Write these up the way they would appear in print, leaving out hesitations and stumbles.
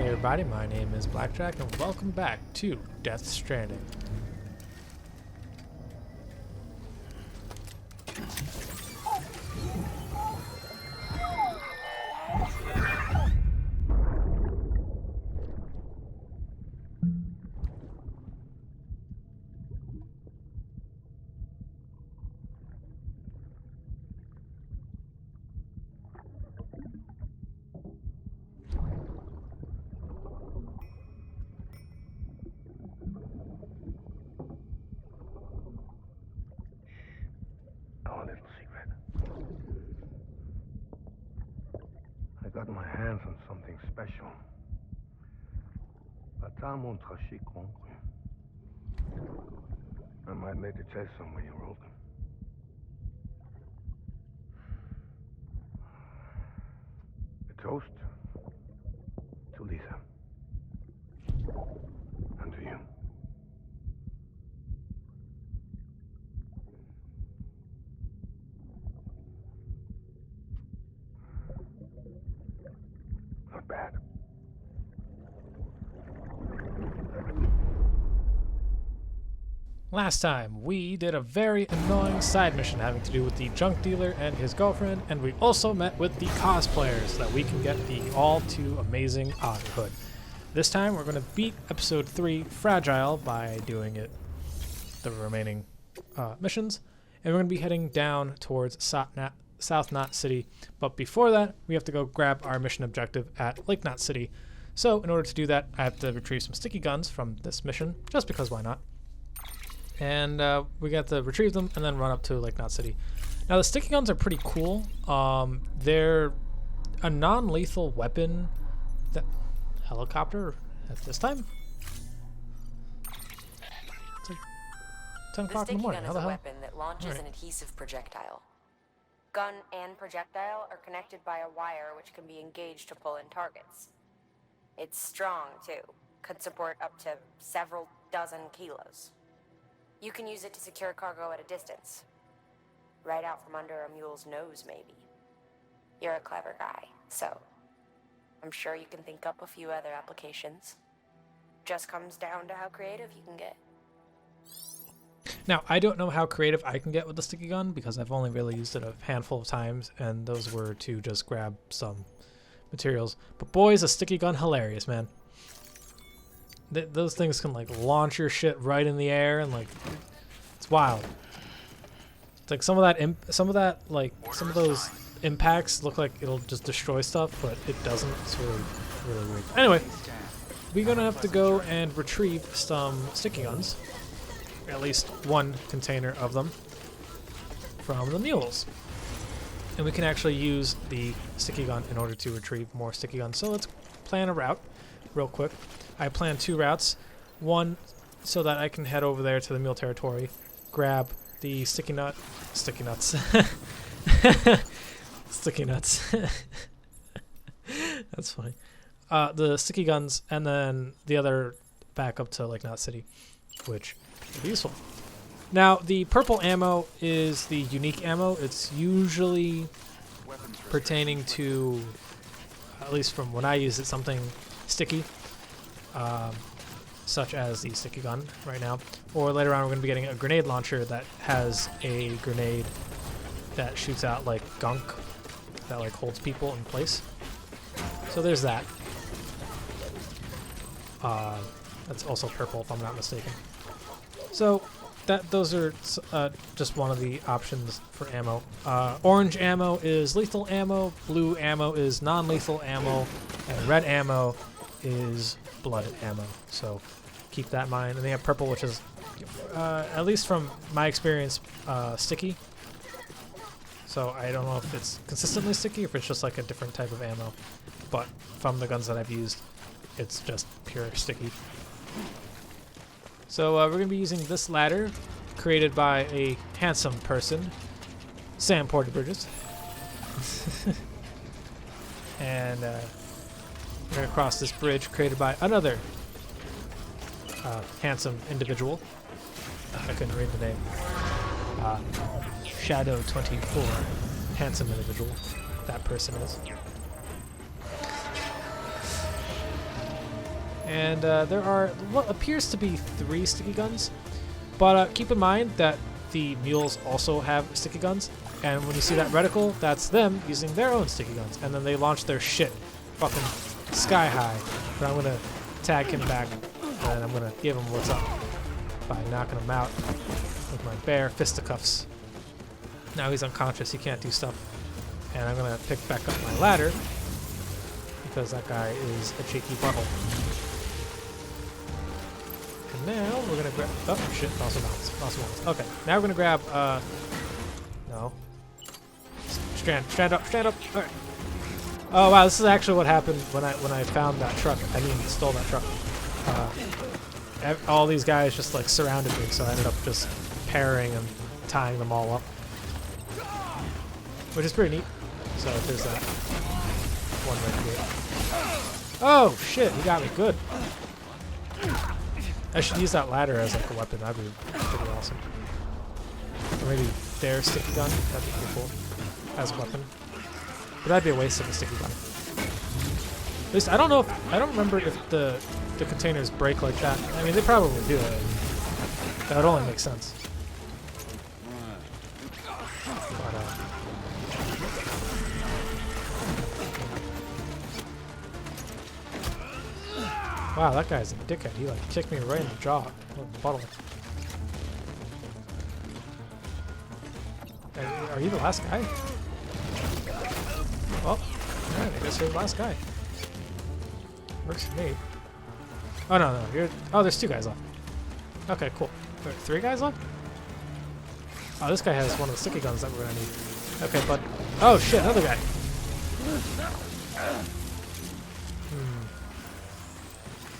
Hey everybody, my name is BlakJak and welcome back to Death Stranding. Our little secret. I got my hands on something special. I might later test some when you're older. A toast to Lisa. And to you. Not bad. Last time, we did a very annoying side mission having to do with the junk dealer and his girlfriend, and we also met with the cosplayers so that we can get the all-too amazing Odd Hood. This time, we're going to beat Episode 3, Fragile, by doing it the remaining missions, and we're going to be heading down towards South Knot City, but before that, we have to go grab our mission objective at Lake Knot City. So, in order to do that, I have to retrieve some sticky guns from this mission, just because why not? And we got to retrieve them and then run up to Lake Knot City. Now the sticky guns are pretty cool. They're a non-lethal weapon. That helicopter at this time? It's like 10 o'clock in the morning. How the hell? The sticky gun is a weapon that launches an adhesive projectile. Gun and projectile are connected by a wire which can be engaged to pull in targets. It's strong too. Could support up to several dozen kilos. You can use it to secure cargo at a distance. Right out from under a mule's nose, maybe. You're a clever guy, so I'm sure you can think up a few other applications. Just comes down to how creative you can get. Now, I don't know how creative I can get with the sticky gun because I've only really used it a handful of times, and those were to just grab some materials. But boy, is a sticky gun hilarious, man. Those things can like launch your shit right in the air and like it's wild. It's like some of those impacts look like it'll just destroy stuff, but it doesn't. It's really weird. Anyway, we're gonna have to go and retrieve some sticky guns, at least one container of them from the mules, and we can actually use the sticky gun in order to retrieve more sticky guns. So let's plan a route real quick. I plan 2 routes. One, so that I can head over there to the mule territory, grab the sticky nuts, sticky nuts, that's funny. The sticky guns, and then the other back up to Lake Knot City, which would be useful. Now, the purple ammo is the unique ammo. It's usually pertaining to, at least from when I use it, something sticky. Such as the sticky gun right now, or later on we're going to be getting a grenade launcher that has a grenade that shoots out like gunk that like holds people in place. So there's that. That's also purple if I'm not mistaken. So those are just one of the options for ammo. Orange ammo is lethal ammo, blue ammo is non-lethal ammo, and red ammo is blooded ammo, so keep that in mind. And they have purple, which is, at least from my experience, sticky. So I don't know if it's consistently sticky, or if it's just like a different type of ammo. But from the guns that I've used, it's just pure sticky. So we're going to be using this ladder, created by a handsome person, Sam Porter Bridges. And we're going to cross this bridge created by another handsome individual. I couldn't read the name. Shadow 24. Handsome individual. That person is. And there are what appears to be 3 sticky guns. But keep in mind that the mules also have sticky guns. And when you see that reticle, that's them using their own sticky guns. And then they launch their shit fucking sky high. But I'm going to tag him back. And I'm going to give him what's up by knocking him out with my bare fisticuffs. Now he's unconscious. He can't do stuff. And I'm going to pick back up my ladder because that guy is a cheeky butthole. And now we're going to grab... Oh, shit. Also mounts. Okay. Now we're going to grab... No. Stand up. All right. Oh, wow. This is actually what happened when I found that truck. I mean, stole that truck. All these guys just, like, surrounded me, so I ended up just pairing and tying them all up. Which is pretty neat. So there's that one right here. Oh shit, he got me good. I should use that ladder as like a weapon. That'd be pretty awesome. Or maybe their sticky gun. That'd be pretty cool as a weapon. But that'd be a waste of a sticky gun. At least I don't know if I don't remember if the containers break like that. I mean, they probably do. That would only make sense. Wow, that guy's a dickhead. He like kicked me right in the jaw. Bottle. Are you the last guy? Well, alright, I guess you're the last guy. Works for me. Oh no, you're. Oh, there's 2 guys left. Okay, cool. There are 3 guys left? Oh, this guy has one of the sticky guns that we're gonna need. Okay, bud. Oh shit, another guy.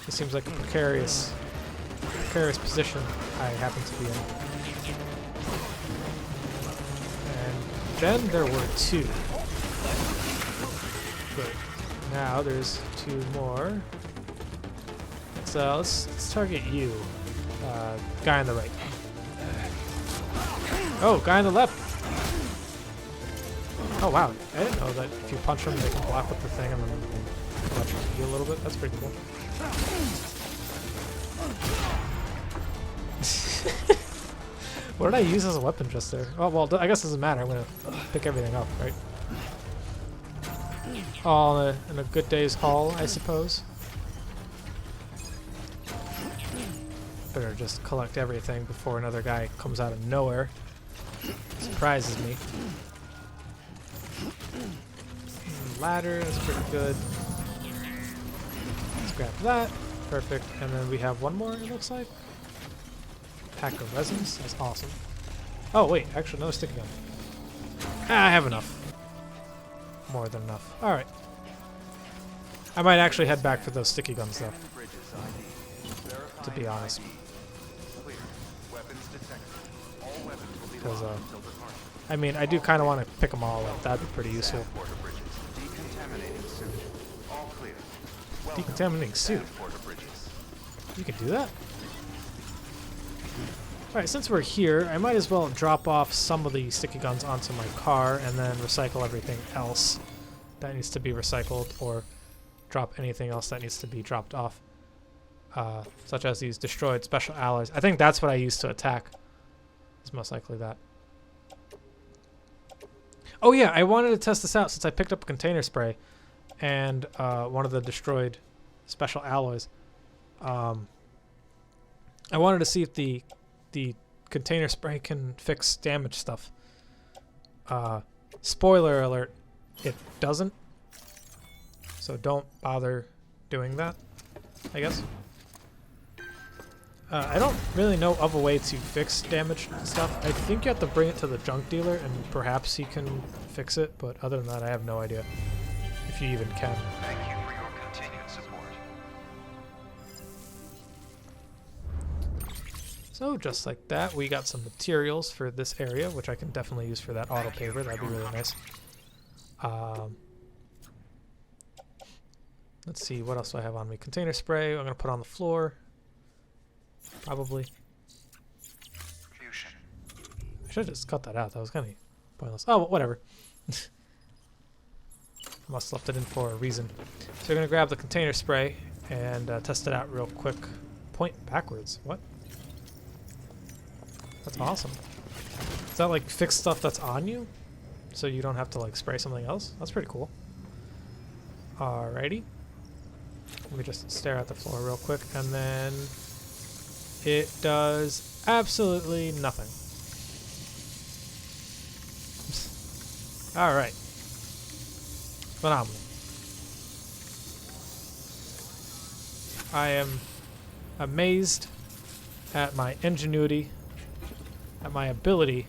It seems like a precarious position I happen to be in. And then there were 2. Good. Now there's 2 more. Let's target you, guy on the right. Oh, guy on the left. Oh wow, I didn't know that if you punch them, they can block with the thing and then electrocute you a little bit. That's pretty cool. What did I use as a weapon just there? Oh, well, I guess it doesn't matter. I'm going to pick everything up, right? All in a good day's haul, I suppose. Better just collect everything before another guy comes out of nowhere. Surprises me. Ladder, that's pretty good. Let's grab that. Perfect. And then we have one more, it looks like. Pack of resins. That's awesome. Oh, wait. Actually, another sticky gun. I have enough. More than enough. Alright. I might actually head back for those sticky guns, though. To be honest. Because, I mean, I do kind of want to pick them all up. That'd be pretty useful. Decontaminating suit. You can do that? Alright, since we're here, I might as well drop off some of the sticky guns onto my car and then recycle everything else that needs to be recycled, or drop anything else that needs to be dropped off. Such as these destroyed special alloys. I think that's what I used to attack. It's most likely that. Oh yeah, I wanted to test this out since I picked up a container spray and one of the destroyed special alloys. I wanted to see if the container spray can fix damaged stuff. Spoiler alert, it doesn't. So don't bother doing that, I guess. I don't really know of a way to fix damaged stuff. I think you have to bring it to the junk dealer and perhaps he can fix it, but other than that I have no idea if you even can. Thank you for your continued support. So just like that, we got some materials for this area, which I can definitely use for that auto paver. That'd be really nice. Let's see, what else do I have on me? Container spray, I'm going to put on the floor. Probably. I should have just cut that out. That was kind of pointless. Oh, whatever. Must have left it in for a reason. So we're going to grab the container spray and test it out real quick. Point backwards. What? That's awesome. Does that like fix stuff that's on you? So you don't have to like spray something else? That's pretty cool. Alrighty. Let me just stare at the floor real quick, and then it does absolutely nothing. Alright. Phenomenal. I am amazed at my ingenuity, at my ability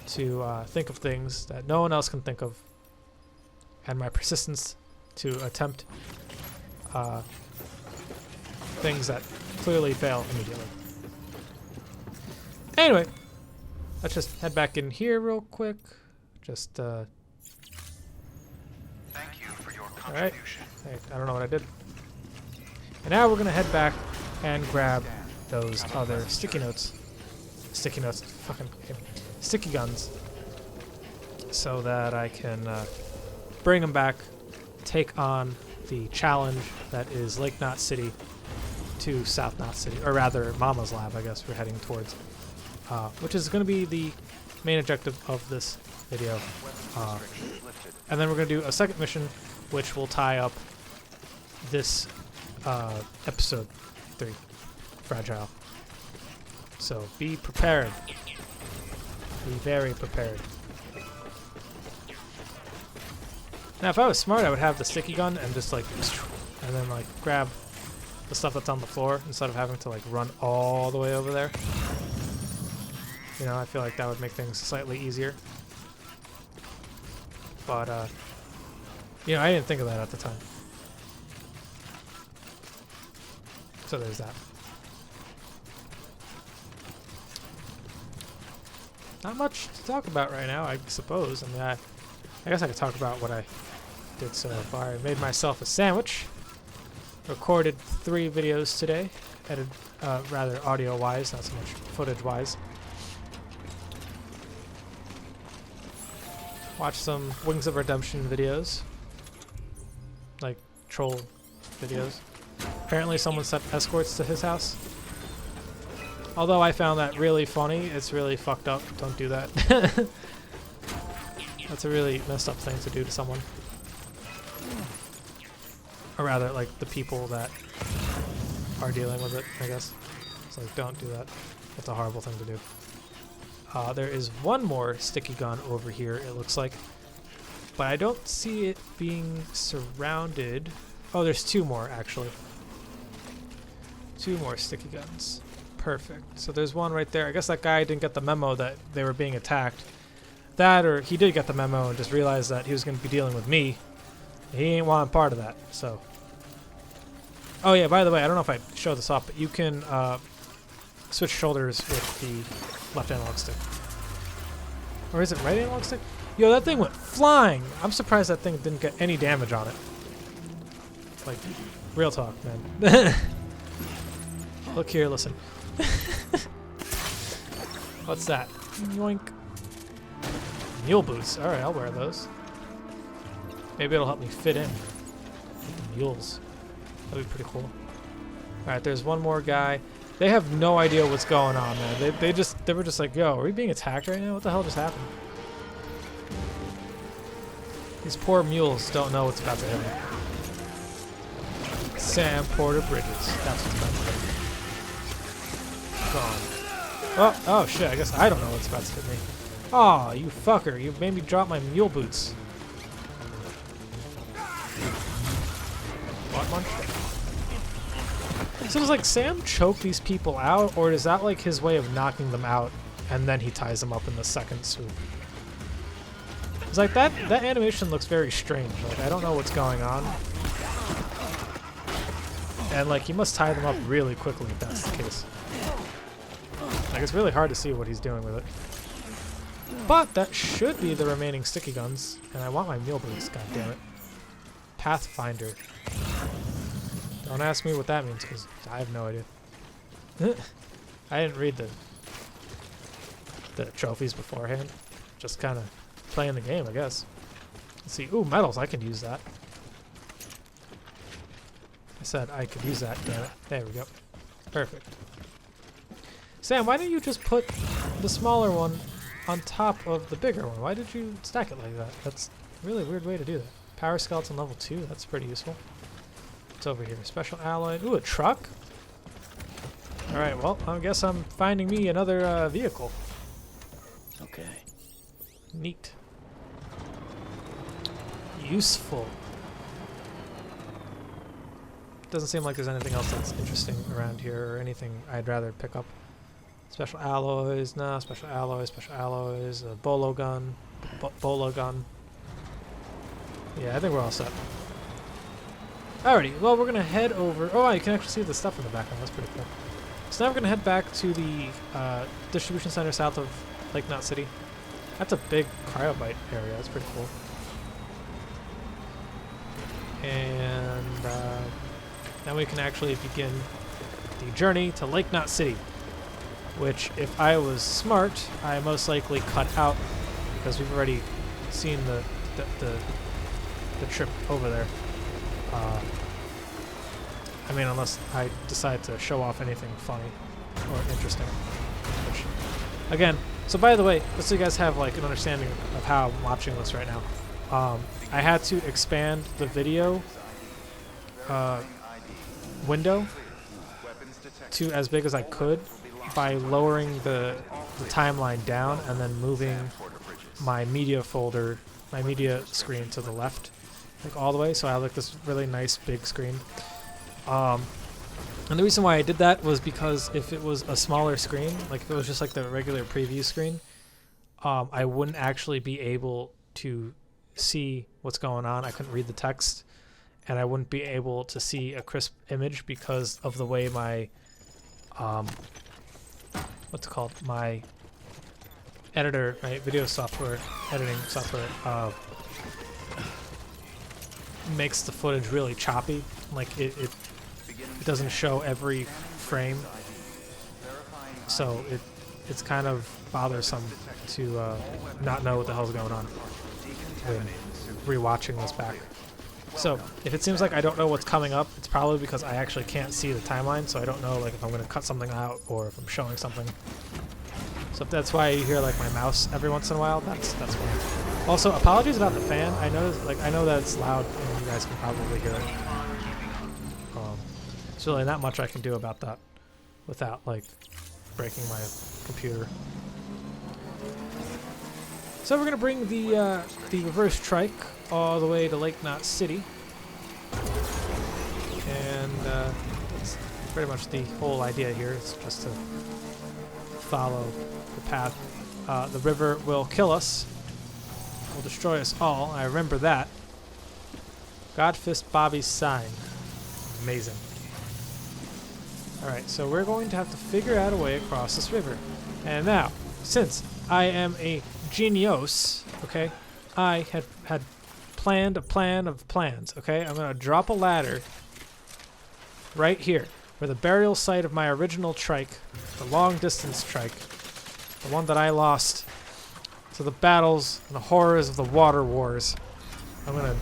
to think of things that no one else can think of, and my persistence to attempt things that clearly fail immediately. Anyway, let's just head back in here real quick. Just Thank you for your alright. contribution. Hey, I don't know what I did. And now we're gonna head back and grab those other sticky notes. Sticky notes, fucking sticky guns. So that I can bring them back, take on the challenge that is Lake Knot City to South Knot City, or rather Mama's Lab, I guess we're heading towards, which is going to be the main objective of this video. And then we're going to do a second mission, which will tie up this episode 3, Fragile. So be prepared. Be very prepared. Now, if I was smart, I would have the sticky gun and just like, and then like grab the stuff that's on the floor instead of having to like run all the way over there. You know, I feel like that would make things slightly easier. But, you know, I didn't think of that at the time. So there's that. Not much to talk about right now, I suppose. I mean, I guess I could talk about what I did so far. I made myself a sandwich. Recorded 3 videos today. Edited, rather audio-wise, not so much footage-wise. Watched some Wings of Redemption videos. Like, troll videos. Apparently someone sent escorts to his house. Although I found that really funny, it's really fucked up. Don't do that. That's a really messed up thing to do to someone. Or rather, like, the people that are dealing with it, I guess. It's like, don't do that. That's a horrible thing to do. There is one more sticky gun over here, it looks like. But I don't see it being surrounded. Oh, there's 2 more, actually. 2 more sticky guns. Perfect. So there's one right there. I guess that guy didn't get the memo that they were being attacked. That, or he did get the memo and just realized that he was going to be dealing with me. He ain't wanting part of that, so. Oh yeah, by the way, I don't know if I showed this off, but you can switch shoulders with the left analog stick. Or is it right analog stick? Yo, that thing went flying! I'm surprised that thing didn't get any damage on it. Like, real talk, man. Look here, listen. What's that? Yoink. Mule boots. Alright, I'll wear those. Maybe it'll help me fit in. The mules. That'd be pretty cool. Alright, there's one more guy. They have no idea what's going on, man. They were just like, yo, are we being attacked right now? What the hell just happened? These poor mules don't know what's about to hit them. Sam Porter Bridges. That's what's about to hit me. Gone. Oh shit, I guess I don't know what's about to hit me. Aw, you fucker. You made me drop my mule boots. What munch? So does like Sam choke these people out, or is that like his way of knocking them out and then he ties them up in the second swoop? It's like that animation looks very strange. Like I don't know what's going on. And like he must tie them up really quickly if that's the case. Like it's really hard to see what he's doing with it. But that should be the remaining sticky guns, and I want my mule boots, god damn it. Pathfinder. Don't ask me what that means, because I have no idea. I didn't read the trophies beforehand. Just kind of playing the game, I guess. Let's see. Ooh, medals. I can use that. said I could use that. Damn it. There we go. Perfect. Sam, why didn't you just put the smaller one on top of the bigger one? Why did you stack it like that? That's a really weird way to do that. Power skeleton level 2. That's pretty useful. What's over here? Special alloy. Ooh, a truck? Alright, well, I guess I'm finding me another vehicle. Okay. Neat. Useful. Doesn't seem like there's anything else that's interesting around here or anything I'd rather pick up. Special alloys, nah, special alloys, a bolo gun, bolo gun. Yeah, I think we're all set. Alrighty, well, we're gonna head over. Oh, you can actually see the stuff in the background. That's pretty cool. So now we're gonna head back to the distribution center south of Lake Knot City. That's a big cryobite area. That's pretty cool. And then we can actually begin the journey to Lake Knot City, which, if I was smart, I most likely cut out because we've already seen the trip over there. I mean, unless I decide to show off anything funny or interesting. Which, again, so by the way, just so you guys have like an understanding of how I'm watching this right now, I had to expand the video window to as big as I could by lowering the timeline down and then moving my media folder, my media screen to the left, like all the way, so I have like this really nice big screen. And the reason why I did that was because if it was a smaller screen, like if it was just like the regular preview screen, I wouldn't actually be able to see what's going on. I couldn't read the text, and I wouldn't be able to see a crisp image because of the way my what's it called? My editor, my video software, editing software, makes the footage really choppy. Like it doesn't show every frame, so it's kind of bothersome to not know what the hell's going on when rewatching this back. So if it seems like I don't know what's coming up, it's probably because I actually can't see the timeline, so I don't know like if I'm going to cut something out or if I'm showing something. So if that's why you hear like my mouse every once in a while, that's why. Also, apologies about the fan. I know that it's loud and you guys can probably hear it. There's really not much I can do about that without like breaking my computer. So we're gonna bring the reverse trike all the way to Lake Knot City, and that's pretty much the whole idea here. It's just to follow the path. The river will kill us, will destroy us all. I remember that. Godfist Bobby's sign. Amazing. Alright, so we're going to have to figure out a way across this river. And now, since I am a genius, okay, I had planned a plan of plans, okay? I'm going to drop a ladder right here, where the burial site of my original trike, the long-distance trike, the one that I lost to the battles and the horrors of the water wars. I'm going to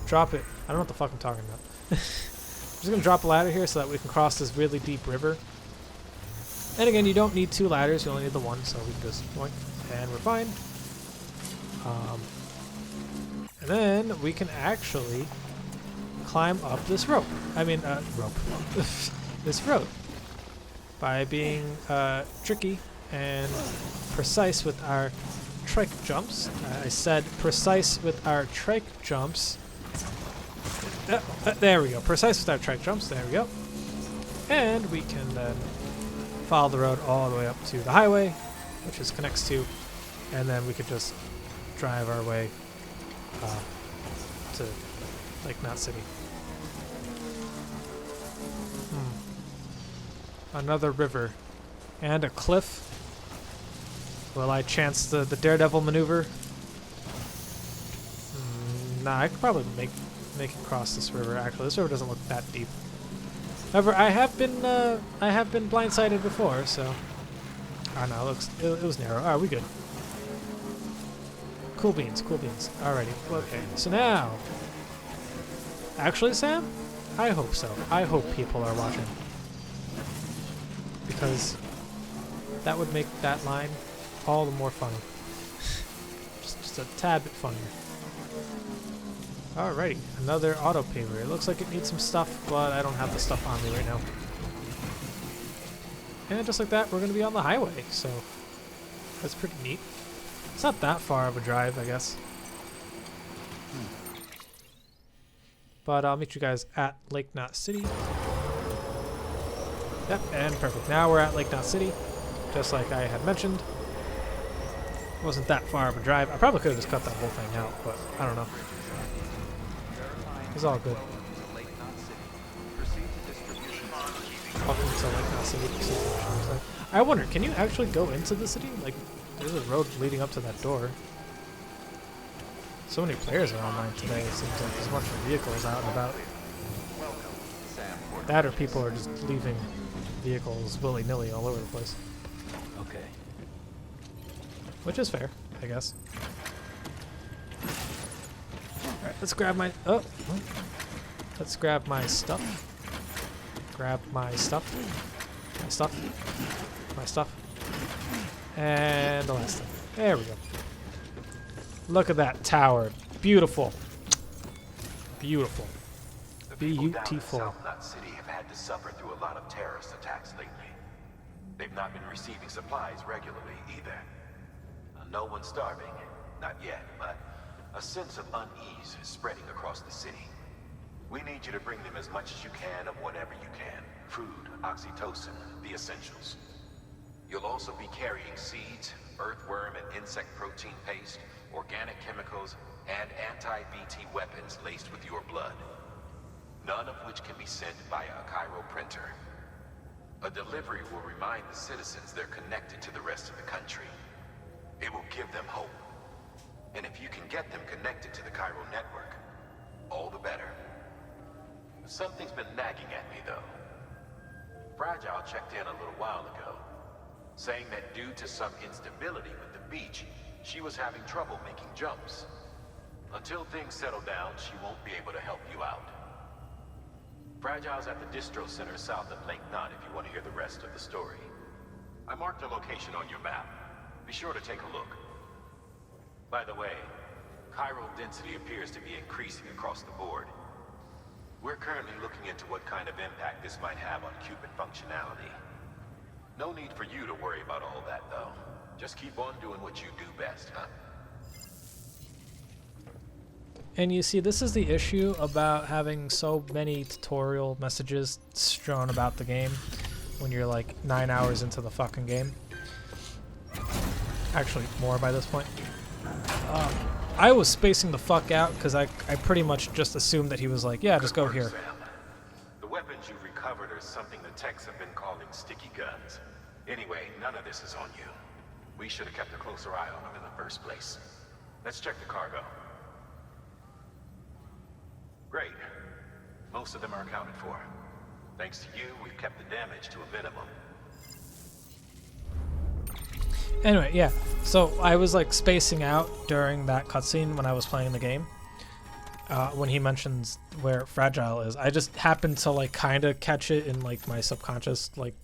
drop it. I don't know what the fuck I'm talking about. I'm just going to drop a ladder here so that we can cross this really deep river. And again, you don't need 2 ladders, you only need the one, so we can just boink, and we're fine. And then we can actually climb up this rope. I mean, rope. This road. By being tricky and precise with our trike jumps. I said precise with our trike jumps. There we go. Precise with our trike jumps. There we go. And we can then follow the road all the way up to the highway, which this connects to, and then we could just drive our way to Lake Knot City. Another river and a cliff. Will I chance the daredevil maneuver? Nah, I could probably make it cross this river. Actually, this river doesn't look that deep. However, I have been blindsided before, so I don't know. It was narrow. Alright, we good. Cool beans, cool beans. Alrighty, okay. So now, actually, Sam, I hope so. I hope people are watching. Because that would make that line all the more funny. just a tad bit funnier. Alrighty, another auto paver. It looks like it needs some stuff, but I don't have the stuff on me right now. And just like that, we're going to be on the highway, so that's pretty neat. It's not that far of a drive, I guess. But I'll meet you guys at Lake Knot City. Yep, and perfect. Now we're at Lake Knot City, just like I had mentioned. It wasn't that far of a drive. I probably could have just cut that whole thing out, but I don't know. It's all good. Welcome to Lake Knot City. I wonder, can you actually go into the city? Like, there's a road leading up to that door. So many players are online today. It seems like there's a bunch of vehicles out and about. That or people are just leaving vehicles willy-nilly all over the place. Okay. Which is fair, I guess. Alright, let's grab my... Oh! Let's grab my stuff. Grab my stuff. My stuff. My stuff. And the last thing. There we go. Look at that tower. Beautiful. Beautiful. Beautiful. South Knot City have had to suffer through a lot of terrorist attacks lately. They've not been receiving supplies regularly either. No one's starving, not yet, but a sense of unease is spreading across the city. We need you to bring them as much as you can of whatever you can. Food, oxytocin, the essentials. You'll also be carrying seeds, earthworm and insect protein paste, organic chemicals, and anti-BT weapons laced with your blood. None of which can be sent via a Cairo printer. A delivery will remind the citizens they're connected to the rest of the country. It will give them hope. And if you can get them connected to the Cairo network, all the better. Something's been nagging at me, though. Fragile checked in a little while ago, saying that due to some instability with the beach, she was having trouble making jumps. Until things settle down, she won't be able to help you out. Fragile's at the distro center south of Lake Knot if you want to hear the rest of the story. I marked the location on your map. Be sure to take a look. By the way, chiral density appears to be increasing across the board. We're currently looking into what kind of impact this might have on Cupid functionality. No need for you to worry about all that, though. Just keep on doing what you do best, huh? And you see, this is the issue about having so many tutorial messages strewn about the game when you're like 9 hours into the fucking game. Actually, more by this point. I was spacing the fuck out because I pretty much just assumed that he was like, yeah, just go here. Sam. The weapons you've recovered are something the techs have been calling sticky guns. Anyway, none of this is on you. We should have kept a closer eye on them in the first place. Let's check the cargo. Great. Most of them are accounted for. Thanks to you, we've kept the damage to a minimum. Anyway, yeah. So I was like spacing out during that cutscene when I was playing the game. When he mentions where Fragile is, I just happened to like kind of catch it in like my subconscious like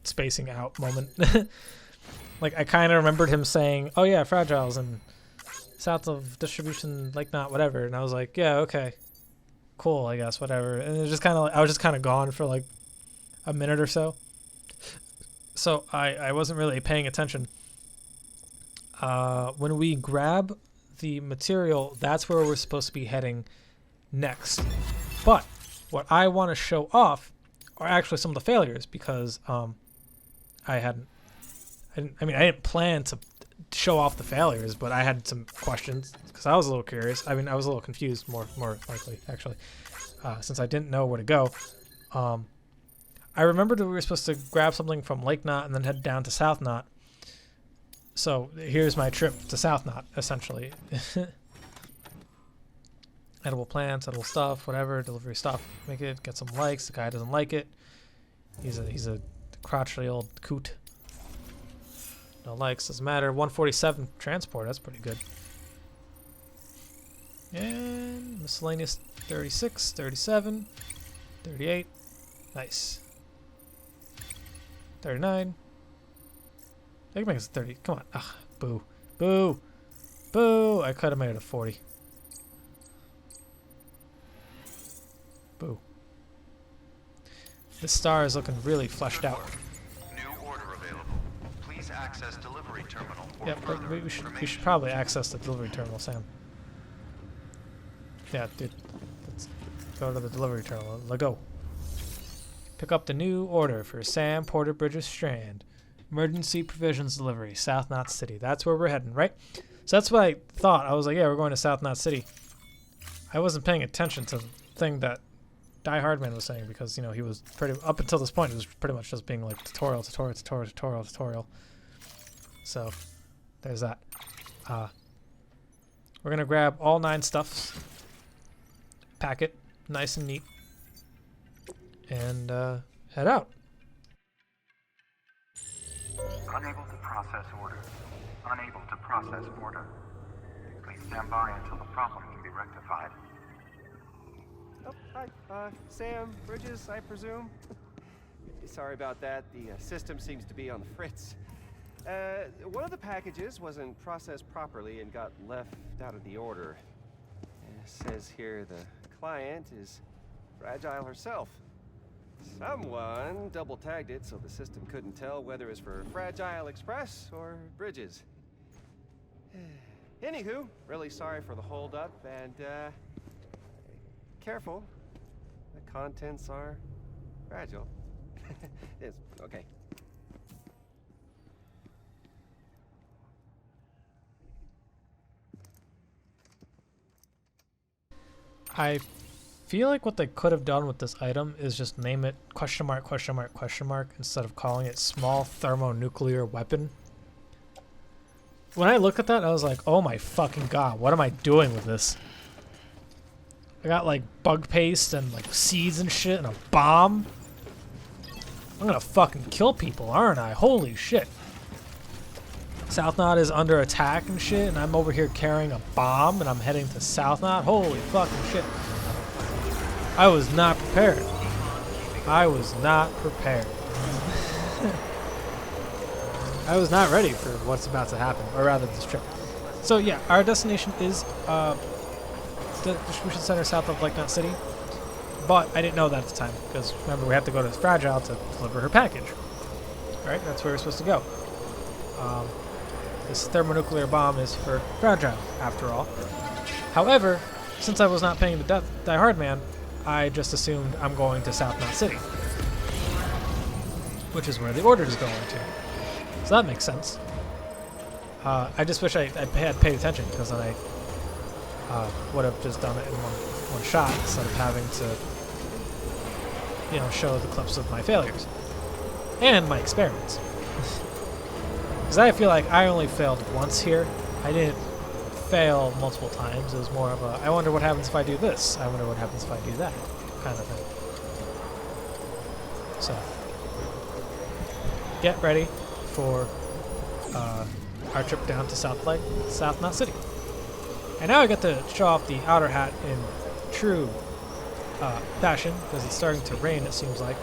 spacing out moment. Like I kind of remembered him saying, "Oh yeah, Fragile's in south of distribution, Lake Knot, whatever," and I was like, "Yeah, okay, cool, I guess, whatever." And it was just kind of like, I was just kind of gone for like a minute or so. So I wasn't really paying attention. When we grab the material, that's where we're supposed to be heading next. But what I want to show off are actually some of the failures because I didn't plan to show off the failures, but I had some questions because I was a little curious. I mean, I was a little confused, more likely actually, since I didn't know where to go. I remembered that we were supposed to grab something from Lake Knot and then head down to South Knot. So here's my trip to South Knot, essentially. Edible plants, edible stuff, whatever, delivery stuff. Make it, get some likes. The guy doesn't like it. He's a crotchety old coot. No likes, doesn't matter. 147 transport, that's pretty good. And miscellaneous 36, 37. 38. Nice. 39. I can make it 30. Come on. Ugh. Boo. Boo. Boo. I could have made it a 40. Boo. This star is looking really fleshed out. New order available. Please access delivery terminal for Yep, further we should information. probably access the delivery terminal, Sam. Yeah, dude. Let's go to the delivery terminal. Let's go. Pick up the new order for Sam Porter Bridges Strand. Emergency provisions delivery, South Knot City. That's where we're heading, right? So that's what I thought. I was like, yeah, we're going to South Knot City. I wasn't paying attention to the thing that Die-Hardman was saying because, you know, he was pretty, up until this point, it was pretty much just being like tutorial. So, there's that. We're going to grab all 9 stuffs, pack it nice and neat, and head out. Unable to process order. Unable to process order. Please stand by until the problem can be rectified. Oh, hi. Sam, Bridges, I presume? Sorry about that. The system seems to be on the fritz. One of the packages wasn't processed properly and got left out of the order. It says here the client is Fragile herself. Someone double-tagged it so the system couldn't tell whether it was for Fragile Express or Bridges. Anywho, really sorry for the hold-up, and, careful. The contents are fragile. Yes, okay. I feel like what they could have done with this item is just name it ? Instead of calling it small thermonuclear weapon. When I looked at that, I was like, oh my fucking god, what am I doing with this? I got like bug paste and like seeds and shit and a bomb. I'm gonna fucking kill people, aren't I? Holy shit. South Knot is under attack and shit, and I'm over here carrying a bomb and I'm heading to South Knot. Holy fucking shit. I was not prepared. I was not prepared. I was not ready for what's about to happen, or rather this trip. So yeah, our destination is the distribution center south of BlakJak City, but I didn't know that at the time, because remember we have to go to Fragile to deliver her package. Alright, that's where we're supposed to go. This thermonuclear bomb is for Fragile, after all. However, since I was not paying the Die-Hardman, I just assumed I'm going to South Knot City, which is where the order is going to. So that makes sense. I just wish I had paid attention, because then I would have just done it in one shot instead of having to, you know, show the clips of my failures and my experiments. Because I feel like I only failed once here. I didn't fail multiple times. It was more of a, I wonder what happens if I do this. I wonder what happens if I do that kind of thing. So, get ready for our trip down to South Knot City. And now I get to show off the outer hat in true fashion, because it's starting to rain, it seems like.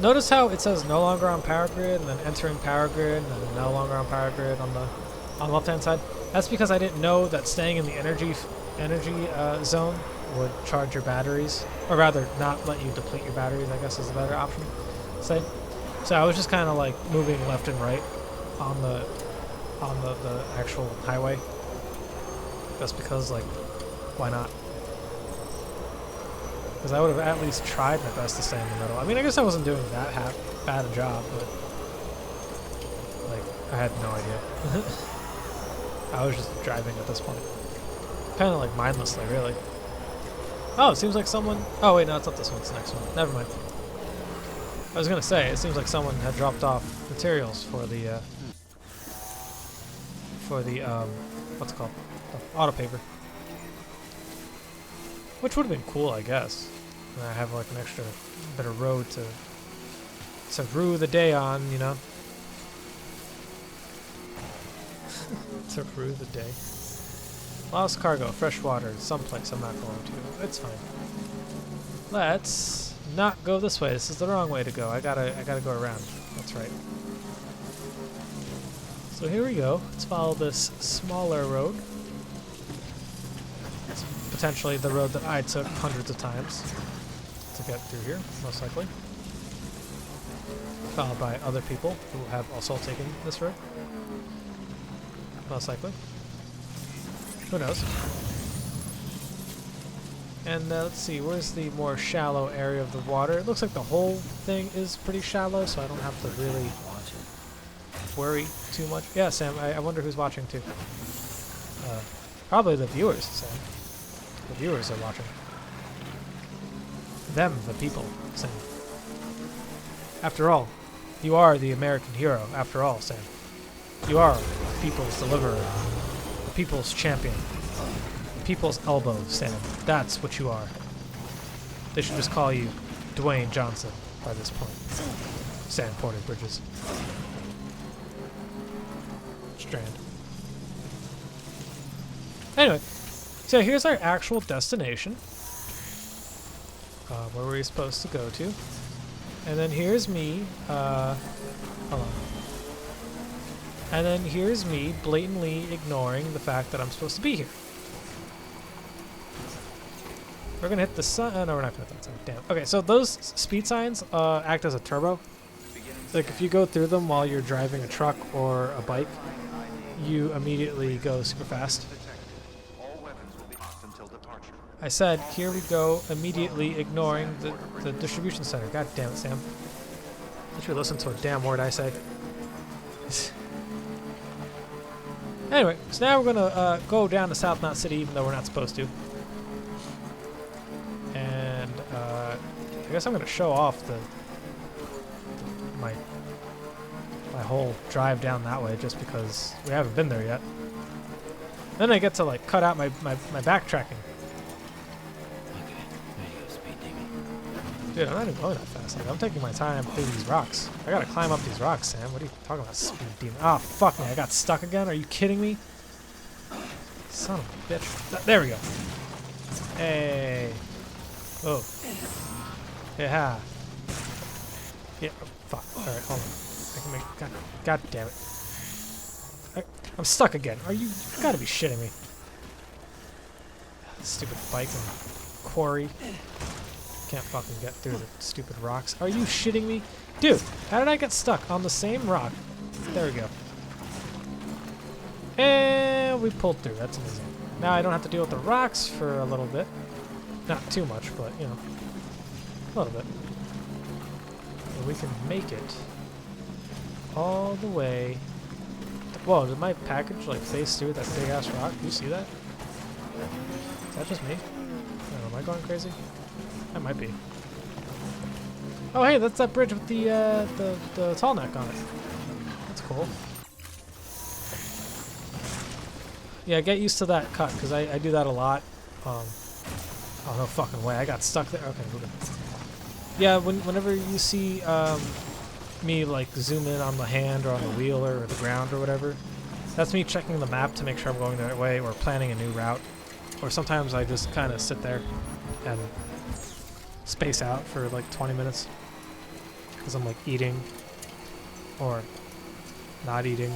Notice how it says no longer on power grid, and then entering power grid, and then no longer on power grid on the left hand side. That's because I didn't know that staying in the energy zone would charge your batteries, or rather not let you deplete your batteries, I guess is a better option to say. So I was just kind of like moving left and right on the actual highway, just because, like, why not? Because I would have at least tried my best to stay in the middle. I mean, I guess I wasn't doing that bad a job, but like, I had no idea. I was just driving at this point, kind of like mindlessly, really. Oh, it seems like someone. Oh wait, no, it's not this one. It's the next one. Never mind. I was gonna say, it seems like someone had dropped off materials for the what's it called? The auto paper. Which would have been cool, I guess. And I have like an extra bit of road to rue the day on, you know? To rue the day. Lost cargo, fresh water, someplace I'm not going to. It's fine. Let's not go this way. This is the wrong way to go. I gotta go around. That's right. So here we go. Let's follow this smaller road. It's potentially the road that I took hundreds of times to get through here, most likely. Followed by other people who have also taken this road. Most likely. Who knows? And let's see, where's the more shallow area of the water? It looks like the whole thing is pretty shallow, so I don't have to really worry too much. Yeah, Sam, I wonder who's watching too. Probably the viewers, Sam. The viewers are watching. Them, the people, Sam. After all, you are the American hero, after all, Sam. You are the people's deliverer, the people's champion. People's elbow, Sam. That's what you are. They should just call you Dwayne Johnson by this point. Sam Porter Bridges. Strand. Anyway, so here's our actual destination. Where we're supposed to go to. And then here's me, hold on. And then here's me blatantly ignoring the fact that I'm supposed to be here. We're gonna hit the sun. No, we're not gonna hit that sign. Damn. Okay, so those speed signs act as a turbo. Like if you go through them while you're driving a truck or a bike, you immediately go super fast. I said, here we go, immediately ignoring the distribution center. God damn it, Sam. You should listen to a damn word I say. Anyway, so now we're gonna go down to South Knot City, even though we're not supposed to. And I guess I'm gonna show off my whole drive down that way, just because we haven't been there yet. Then I get to like cut out my backtracking. Okay, there you go, speed demon. Dude, I'm not even going that fast. Like, I'm taking my time through these rocks. I gotta climb up these rocks, Sam. What are you talking about, speed demon? Oh, fuck me. I got stuck again? Are you kidding me? Son of a bitch. There we go. Hey. Oh. Yeah. Yeah. Oh, fuck. Alright, hold on. I can make... God damn it. I'm stuck again. You gotta be shitting me. Stupid bike and quarry. Can't fucking get through the stupid rocks. Are you shitting me? Dude, how did I get stuck on the same rock? There we go. And we pulled through. That's amazing. Now I don't have to deal with the rocks for a little bit. Not too much, but, you know, a little bit. And we can make it all the way. Whoa, did my package, like, face through that big-ass rock? Do you see that? Is that just me? I don't know, am I going crazy? That might be. Oh, hey, that's that bridge with the tall neck on it. That's cool. Yeah, get used to that cut, because I do that a lot. Oh, no fucking way. I got stuck there. Okay, we're good. Yeah, whenever you see me, like, zoom in on the hand or on the wheel or the ground or whatever, that's me checking the map to make sure I'm going the right way or planning a new route. Or sometimes I just kind of sit there and space out for, like, 20 minutes because I'm, like, eating or not eating.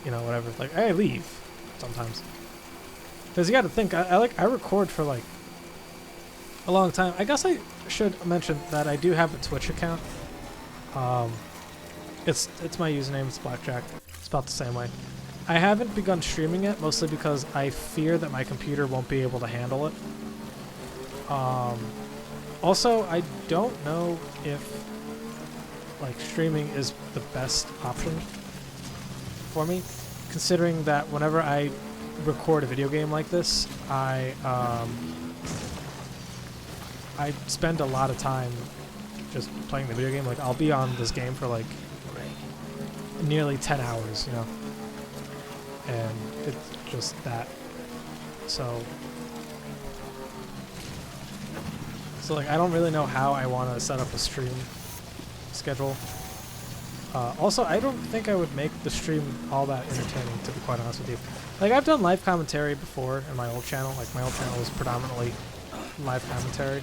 You know, whatever. Like, I leave sometimes. Because you got to think, I record for like a long time. I guess I should mention that I do have a Twitch account. It's my username. It's BlakJak. It's about the same way. I haven't begun streaming it, mostly because I fear that my computer won't be able to handle it. Also, I don't know if like streaming is the best option for me, considering that whenever I record a video game like this, I spend a lot of time just playing the video game. Like, I'll be on this game for like nearly 10 hours, you know, and it's just that. So like, I don't really know how I want to set up a stream schedule. Also, I don't think I would make the stream all that entertaining, to be quite honest with you. Like, I've done live commentary before in my old channel. Like, my old channel was predominantly live commentary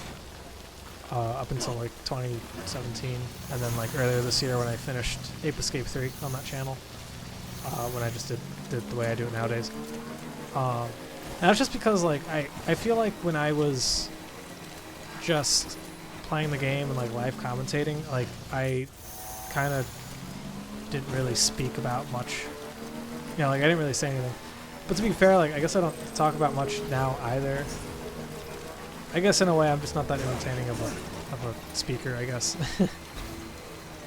up until like 2017, and then like earlier this year when I finished Ape Escape 3 on that channel, when I just did the way I do it nowadays. And that's just because like I feel like when I was just playing the game and like live commentating, like I kind of didn't really speak about much. You know, like I didn't really say anything. But to be fair, like I guess I don't talk about much now either. I guess in a way I'm just not that entertaining of a speaker, I guess.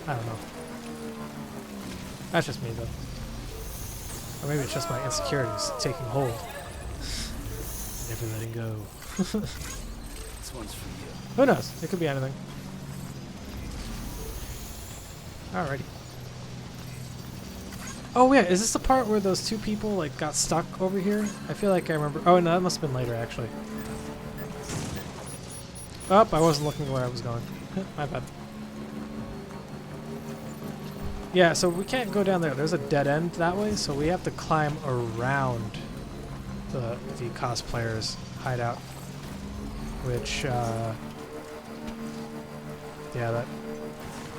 I don't know. That's just me though. Or maybe it's just my insecurities taking hold. Never letting go. This one's for you. Who knows? It could be anything. Alrighty. Oh yeah, is this the part where those two people like got stuck over here? I feel like I remember. Oh no, that must have been later actually. Oh, I wasn't looking where I was going. My bad. Yeah, so we can't go down there. There's a dead end that way, so we have to climb around the cosplayer's hideout. Which, yeah, that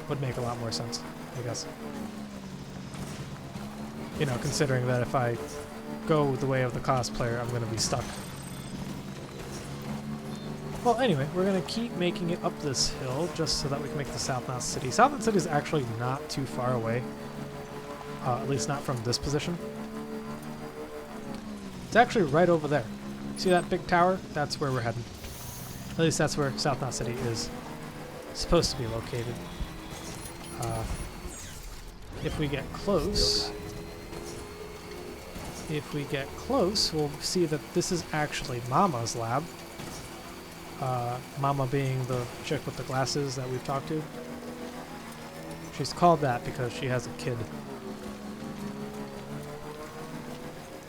would make a lot more sense, I guess. You know, considering that if I go the way of the cosplayer, I'm going to be stuck. Well, anyway, we're going to keep making it up this hill just so that we can make the South Knot City. South Knot City is actually not too far away. At least not from this position. It's actually right over there. See that big tower? That's where we're heading. At least that's where South Knot City is supposed to be located. If we get close... we'll see that this is actually Mama's lab. Mama being the chick with the glasses that we've talked to. She's called that because she has a kid.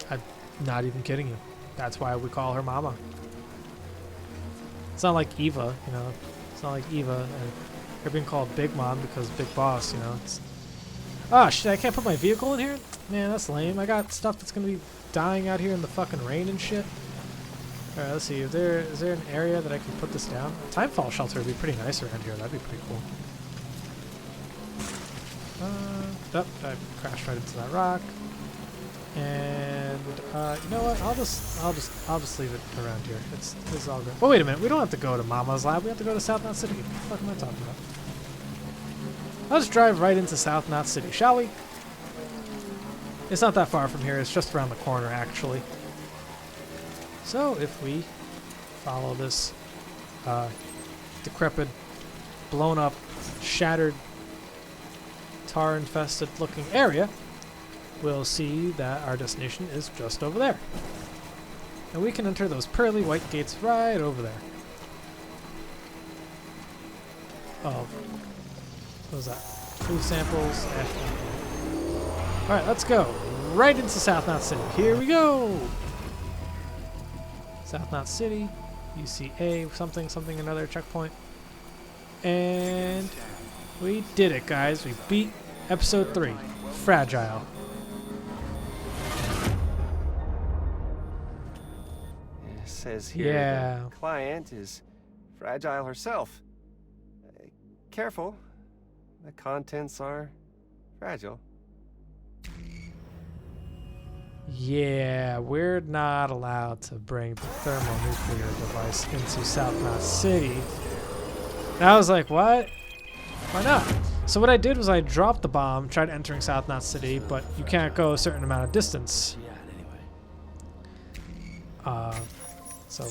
I'm not even kidding you. That's why we call her Mama. It's not like Eva, you know. It's not like Eva and her being called Big Mom because Big Boss, you know. Ah, shit, I can't put my vehicle in here? Man, that's lame. I got stuff that's gonna be dying out here in the fucking rain and shit. Alright, let's see. Is there an area that I can put this down? A timefall shelter would be pretty nice around here. That'd be pretty cool. Oh, I crashed right into that rock. And you know what? I'll just leave it around here. It's all good. Oh wait a minute. We don't have to go to Mama's lab. We have to go to South Knot City. What the fuck am I talking about? Let's drive right into South Knot City, shall we? It's not that far from here. It's just around the corner, actually. So if we follow this decrepit, blown up, shattered, tar-infested looking area, we'll see that our destination is just over there. And we can enter those pearly white gates right over there. Oh, what was that? Food samples. Alright, let's go. Right into South Knot City. Here we go! South Knot City, UCA, something, another checkpoint. And we did it, guys. We beat episode 3, Fragile. It says here the client is Fragile herself. Careful, the contents are fragile. Yeah, we're not allowed to bring the thermonuclear device into South Knot City. And I was like, what? Why not? So what I did was I dropped the bomb, tried entering South Knot City, but you can't go a certain amount of distance. So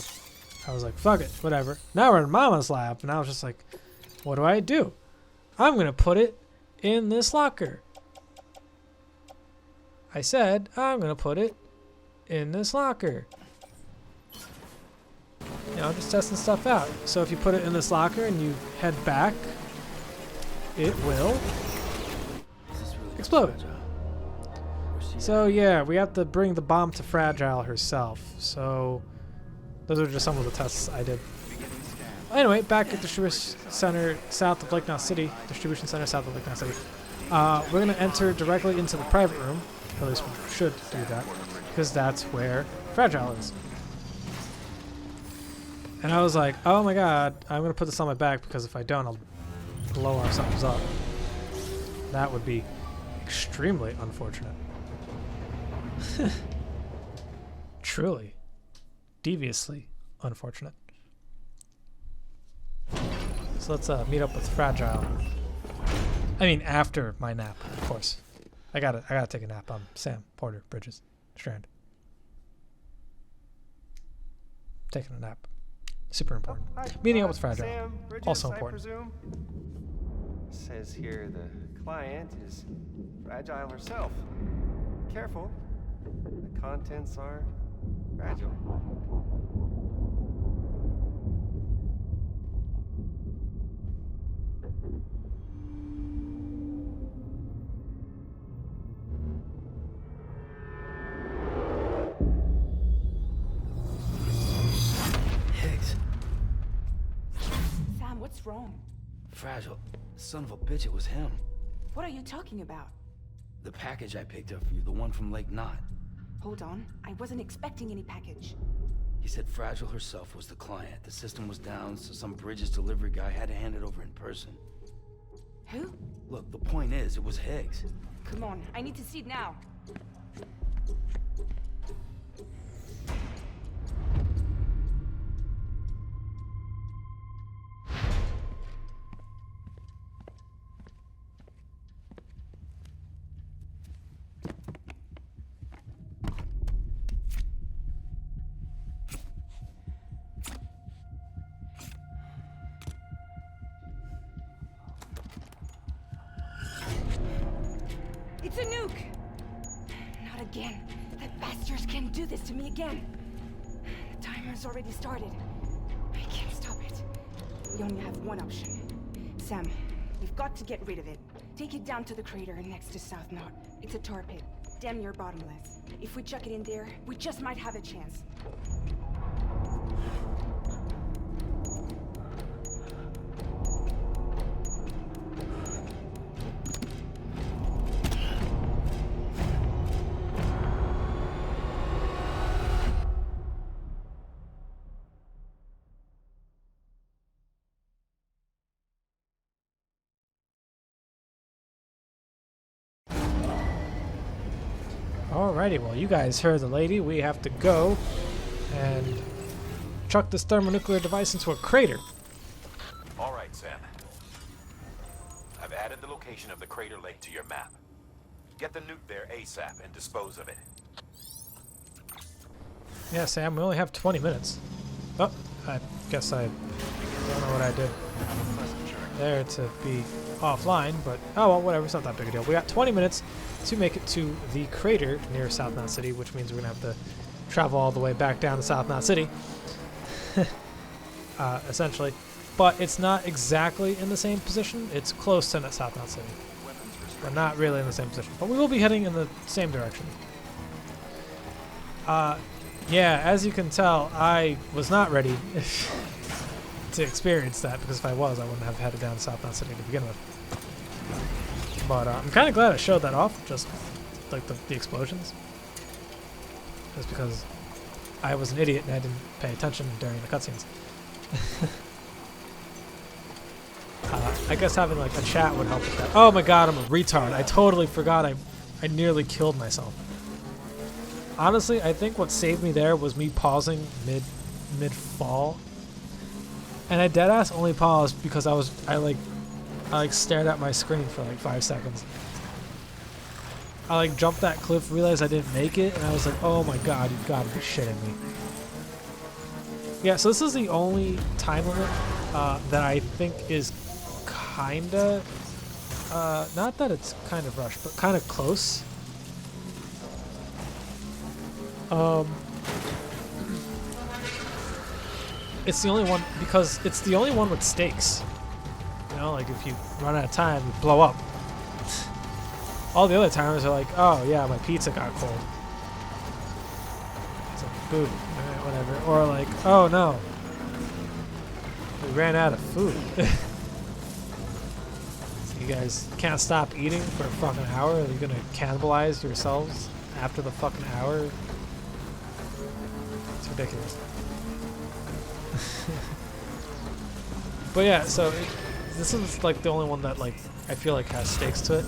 I was like, fuck it, whatever. Now we're in Mama's lab, and I was just like, what do? I'm gonna put it in this locker. I said, I'm gonna put it in this locker. You know, just testing stuff out. So if you put it in this locker and you head back, it will explode. So yeah, we have to bring the bomb to Fragile herself. So those are just some of the tests I did. Anyway, back at Distribution Center south of BlakJak City. Distribution Center south of BlakJak City. We're gonna enter directly into the private room. At least we should do that, because that's where Fragile is. And I was like, oh my god, I'm gonna put this on my back because if I don't, I'll blow ourselves up. That would be extremely unfortunate. Truly, deviously unfortunate. So let's meet up with Fragile. I mean, after my nap, of course. I gotta take a nap. I'm Sam Porter Bridges Strand. Taking a nap. Super important. Meeting up with Fragile. Sam, Bridges, Also I important. presume? Says here the client is Fragile herself. Careful. The contents are fragile. Higgs. Sam, what's wrong? Fragile. Son of a bitch, it was him. What are you talking about? The package I picked up for you, the one from Lake Knot. Hold on. I wasn't expecting any package. He said Fragile herself was the client. The system was down, so some Bridges delivery guy had to hand it over in person. Who? Look, the point is, it was Higgs. Come on. I need to see it now. It's a nuke! Not again. That bastards can't do this to me again. The timer's already started. I can't stop it. We only have one option. Sam, we've got to get rid of it. Take it down to the crater next to South Knot. It's a tar pit. Damn near bottomless. If we chuck it in there, we just might have a chance. Alrighty, well, you guys heard the lady. We have to go and chuck this thermonuclear device into a crater. All right, Sam. I've added the location of the crater lake to your map. Get the nuke there ASAP and dispose of it. Yeah, Sam, we only have 20 minutes. Oh, I guess I don't know what I did there to be offline, but oh well, whatever, it's not that big a deal. We got 20 minutes to make it to the crater near South Knot City, which means we're gonna have to travel all the way back down to South Knot City, essentially. But it's not exactly in the same position. It's close to South Knot City, but not really in the same position. But we will be heading in the same direction. Yeah, as you can tell, I was not ready to experience that, because if I was, I wouldn't have headed down to South Knot City to begin with. But I'm kind of glad I showed that off, just like the explosions. Just because I was an idiot and I didn't pay attention during the cutscenes. I guess having like a chat would help with that. Oh my god, I'm a retard. I totally forgot I nearly killed myself. Honestly, I think what saved me there was me pausing mid-fall. And I deadass only paused because I stared at my screen for like 5 seconds. I like jumped that cliff, realized I didn't make it, and I was like, oh my god, you've got to be shitting me. Yeah, so this is the only time limit that I think is kinda, not that it's kind of rushed, but kind of close. It's the only one, because it's the only one with stakes. You know, like if you run out of time, you blow up. All the other times are like, oh yeah, my pizza got cold. It's like, boom, alright, whatever. Or like, oh no, we ran out of food. So you guys can't stop eating for a fucking hour? Are you gonna cannibalize yourselves after the fucking hour? It's ridiculous. But yeah, so this is like the only one that like I feel like has stakes to it,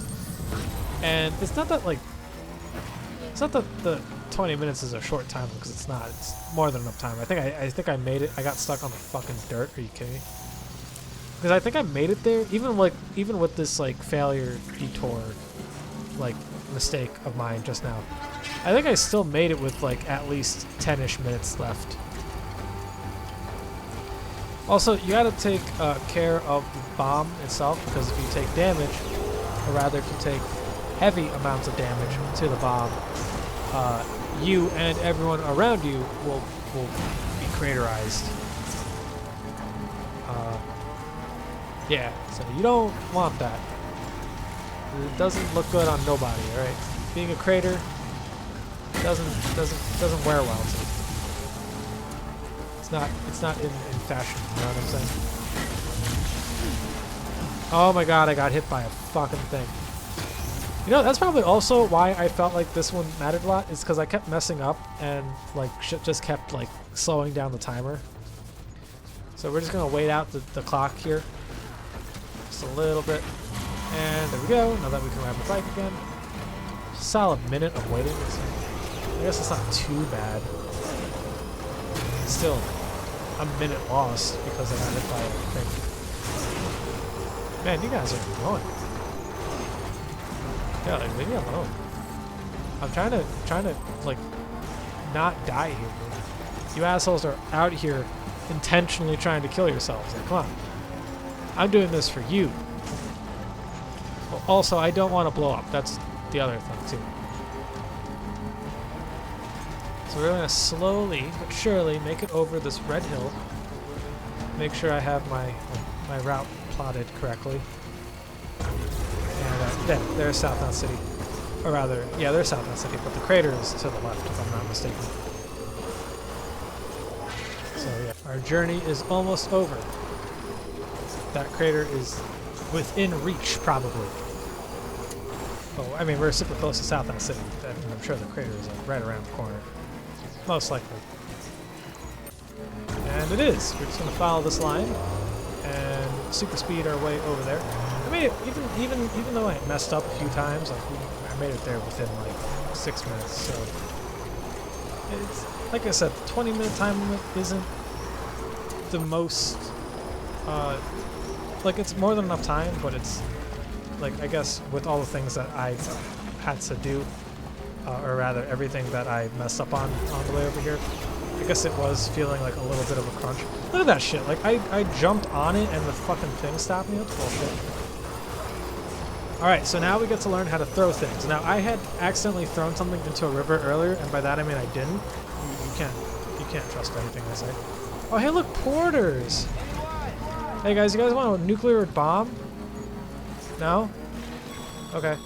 and it's not that like the 20 minutes is a short time because it's not. It's more than enough time. I think I made it. I got stuck on the fucking dirt. Are you kidding me? Because I think I made it there, even with this like failure detour, like mistake of mine just now. I think I still made it with like at least 10-ish minutes left. Also, you gotta take care of the bomb itself, because if you take damage, or rather if you take heavy amounts of damage to the bomb, you and everyone around you will be craterized. Yeah, so you don't want that. It doesn't look good on nobody, alright? Being a crater doesn't wear well to you. It's not in fashion, you know what I'm saying? Oh my god, I got hit by a fucking thing. You know, that's probably also why I felt like this one mattered a lot, is because I kept messing up and like shit just kept like slowing down the timer. So we're just gonna wait out the clock here. Just a little bit. And there we go. Now that we can ride the bike again. Solid minute of waiting. So I guess it's not too bad. Still a minute lost because I got hit by a thing. Man, you guys are annoying. Yeah, like, leave me alone. I'm trying to like not die here. You assholes are out here intentionally trying to kill yourselves. Like, come on. I'm doing this for you. Well, also, I don't want to blow up. That's the other thing, too. So we're going to slowly but surely make it over this red hill. Make sure I have my route plotted correctly. And there's Southbound City. Or rather, yeah, there's Southbound City, but the crater is to the left, if I'm not mistaken. So yeah, our journey is almost over. That crater is within reach, probably. Well, I mean, we're super close to Southbound City, and I'm sure the crater is like right around the corner. Most likely. And it is. We're just going to follow this line and super speed our way over there. I made it, even though I messed up a few times, like I made it there within like 6 minutes. So it's like I said, the 20-minute time limit isn't the most. Like it's more than enough time, but it's like I guess with all the things that I had to do, or rather everything that I messed up on the way over here, I guess it was feeling like a little bit of a crunch. Look at that shit! Like I jumped on it and the fucking thing stopped me. That's bullshit. All right, so now we get to learn how to throw things. Now I had accidentally thrown something into a river earlier, and by that I mean I didn't. You can't trust anything I say. Oh hey, look, porters. Hey guys, you guys want a nuclear bomb? No? Okay.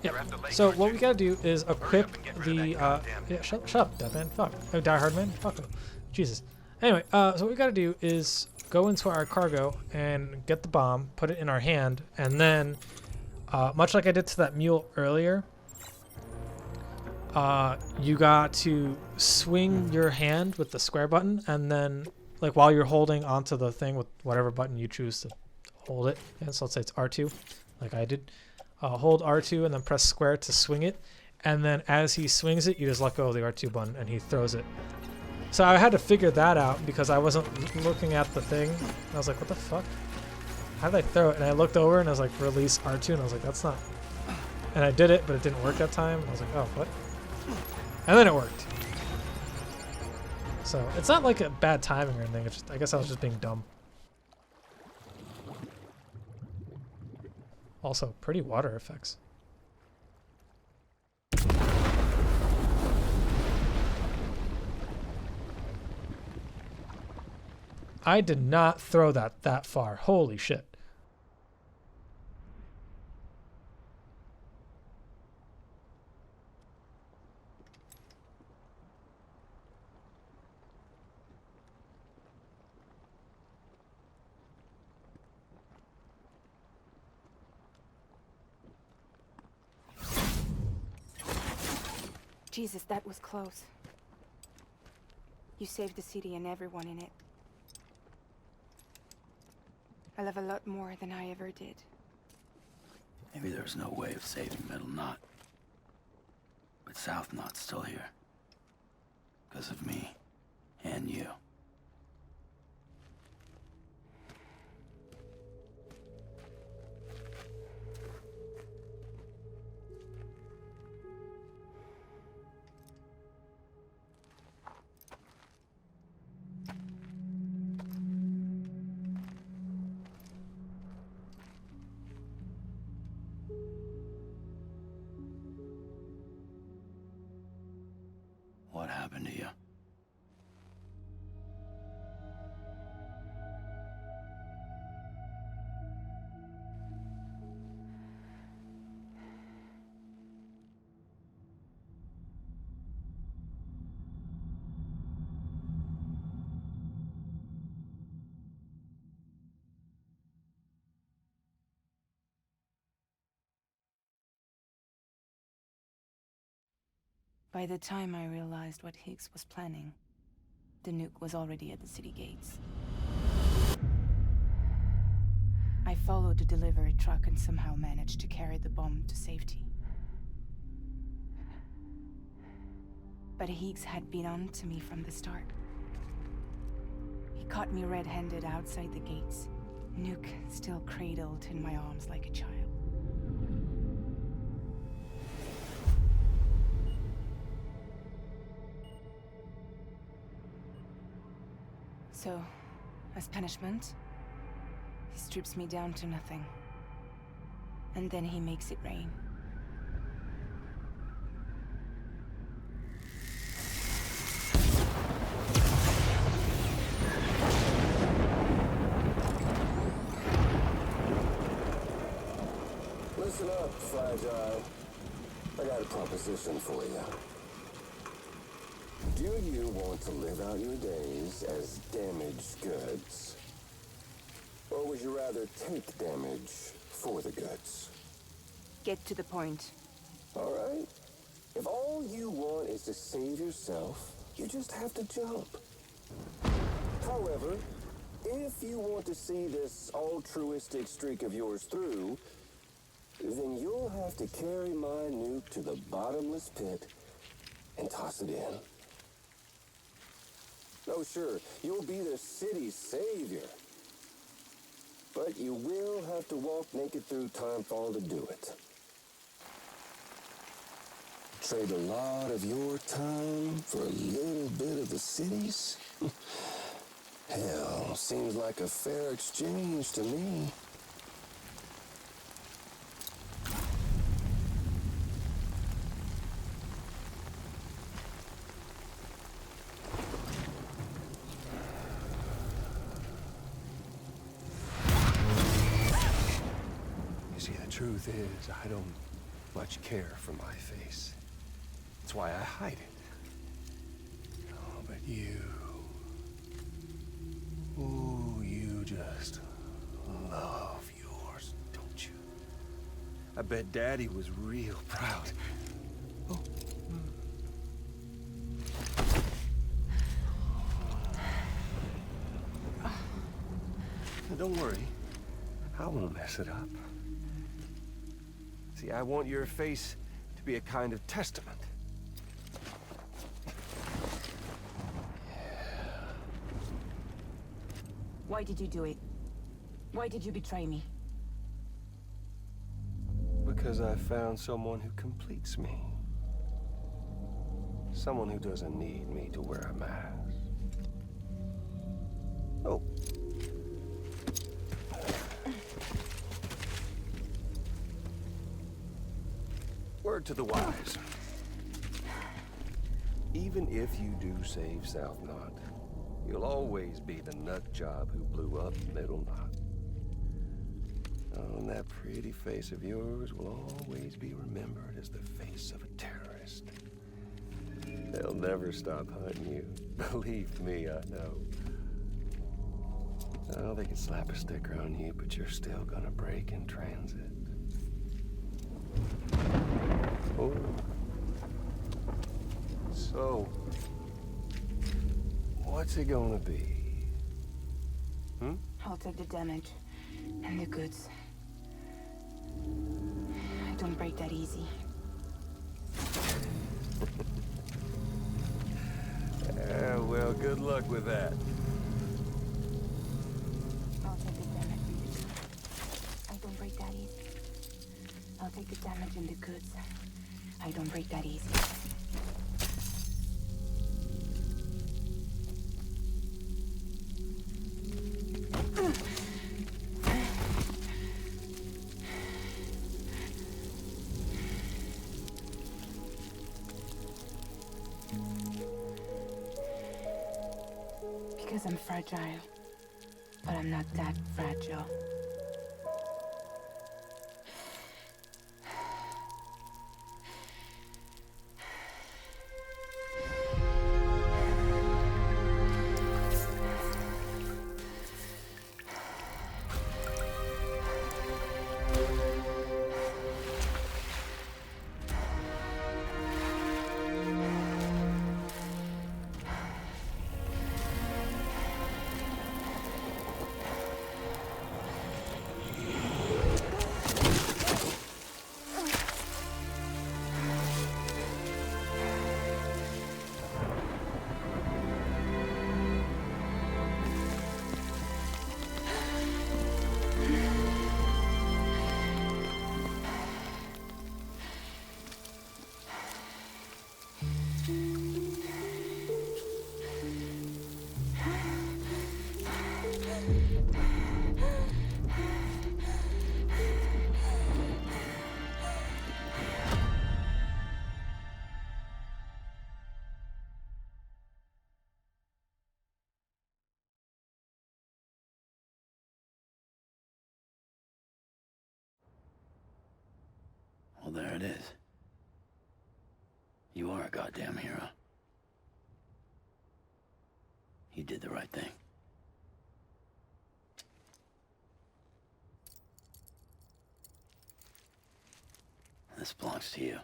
Yeah. So what we gotta do is equip the yeah, shut up, Deadman. Fuck. Oh, Die-Hardman. Fuck him. Jesus. Anyway, so what we gotta do is go into our cargo and get the bomb, put it in our hand, and then, much like I did to that mule earlier, you got to swing your hand with the square button, and then like while you're holding onto the thing with whatever button you choose to hold it, and so let's say it's R2, like I did. Hold R2 and then press square to swing it, and then as he swings it, you just let go of the R2 button and he throws it. So I had to figure that out because I wasn't looking at the thing. I was like, what the fuck? How did I throw it? And I looked over and I was like, release R2, and I was like, that's not. And I did it, but it didn't work that time. I was like, oh, what? And then it worked. So it's not like a bad timing or anything. It's just, I guess I was just being dumb. Also, pretty water effects. I did not throw that far. Holy shit. Jesus, that was close. You saved the city and everyone in it. I love a lot more than I ever did. Maybe there's no way of saving Middle Knot. But South Knot's still here. Because of me. And you. What happened to you? By the time I realized what Higgs was planning, the nuke was already at the city gates. I followed the delivery truck and somehow managed to carry the bomb to safety. But Higgs had been on to me from the start. He caught me red-handed outside the gates, nuke still cradled in my arms like a child. So, as punishment, he strips me down to nothing. And then he makes it rain. Listen up, Fragile. I got a proposition for you. Do you want to live out your days as damaged goods? Or would you rather take damage for the goods? Get to the point. All right. If all you want is to save yourself, you just have to jump. However, if you want to see this altruistic streak of yours through, then you'll have to carry my nuke to the bottomless pit and toss it in. Oh, sure, you'll be the city's savior. But you will have to walk naked through Timefall to do it. Trade a lot of your time for a little bit of the city's? Hell, seems like a fair exchange to me. Truth is, I don't much care for my face. That's why I hide it. Oh, but you... Ooh, you just love yours, don't you? I bet Daddy was real proud. Oh. Now, don't worry. I won't mess it up. See, I want your face to be a kind of testament. Why did you do it? Why did you betray me? Because I found someone who completes me. Someone who doesn't need me to wear a mask. Oh. Word to the wise. Even if you do save South Knot, you'll always be the nut job who blew up Middle Knot. Oh, and that pretty face of yours will always be remembered as the face of a terrorist. They'll never stop hunting you. Believe me, I know. Oh, they can slap a sticker on you, but you're still gonna break in transit. Oh. So, what's it gonna be? I'll take the damage. And the goods. I don't break that easy. Well, good luck with that. I'll take the damage in the goods. I don't break that easy. I'll take the damage in the goods. I don't break that easy. Because I'm fragile, but I'm not that fragile. Well, there it is. You are a goddamn hero. You did the right thing. This belongs to you.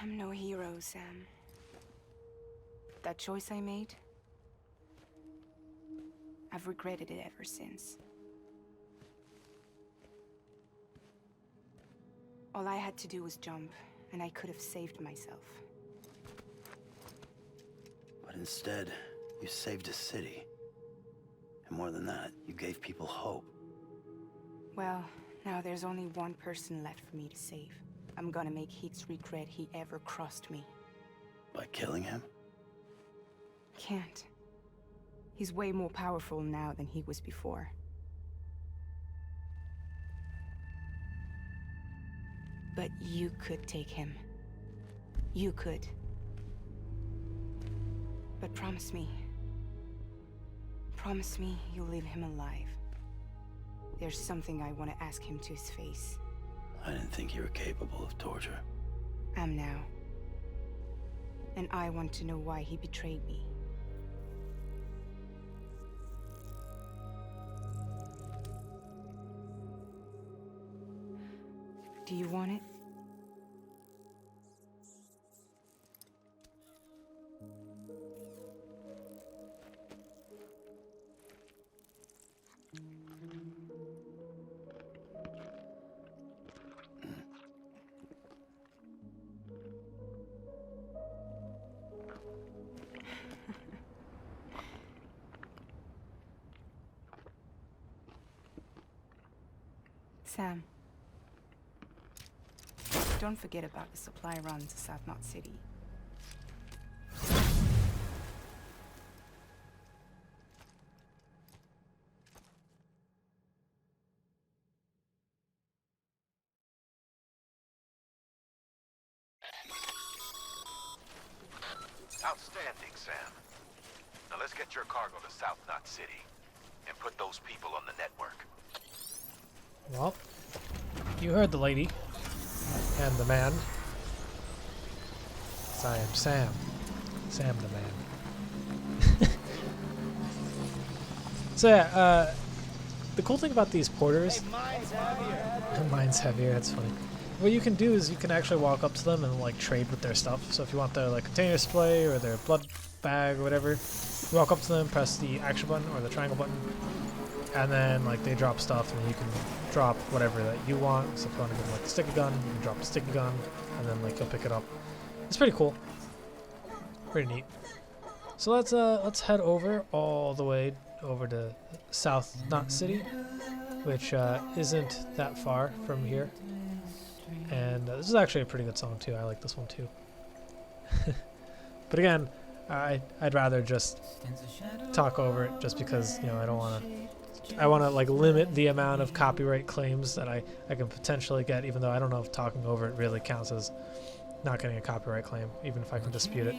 I'm no hero, Sam. That choice I made, I've regretted it ever since. All I had to do was jump, and I could have saved myself. But instead, you saved a city. And more than that, you gave people hope. Well, now there's only one person left for me to save. I'm gonna make Hicks regret he ever crossed me. By killing him? Can't. He's way more powerful now than he was before. But you could take him. You could. But promise me. Promise me you'll leave him alive. There's something I want to ask him to his face. I didn't think you were capable of torture. Am now. And I want to know why he betrayed me. Do you want it? Sam. Don't forget about the supply runs to South Knot City. Outstanding, Sam. Now let's get your cargo to South Knot City and put those people on the network. Well, you heard the lady and the man. I am Sam. Sam the man. So yeah, the cool thing about these porters... Hey, mine's heavier. Mine's heavier, that's funny. what you can do is you can actually walk up to them and like trade with their stuff. So if you want their like container display or their blood bag or whatever, you walk up to them, press the action button or the triangle button, and then like they drop stuff, and you can drop whatever that you want. So if you want to give them like a sticky gun, you can drop a sticky gun, and then like you'll pick it up. It's pretty cool, pretty neat. So let's head over all the way over to South Knot City, which isn't that far from here. And this is actually a pretty good song too. I like this one too. But again, I'd rather just talk over it, just because, you know, I want to like limit the amount of copyright claims that I can potentially get, even though I don't know if talking over it really counts as not getting a copyright claim, even if I can dispute it.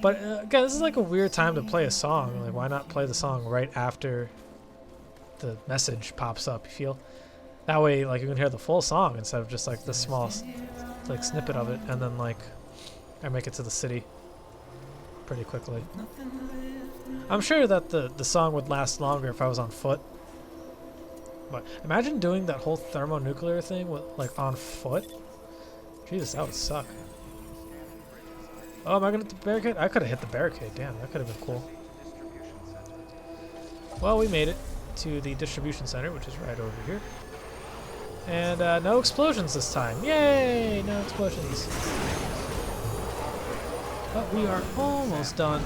But again, this is like a weird time to play a song. Like, why not play the song right after the message pops up, you feel? That way, like, you can hear the full song instead of just like the small like snippet of it, and then like I make it to the city pretty quickly. I'm sure that the song would last longer if I was on foot. But imagine doing that whole thermonuclear thing with like on foot. Jesus, that would suck. Oh, am I gonna hit the barricade? I could have hit the barricade. Damn, that could have been cool. Well, we made it to the distribution center, which is right over here. And no explosions this time. Yay! No explosions. But we are almost done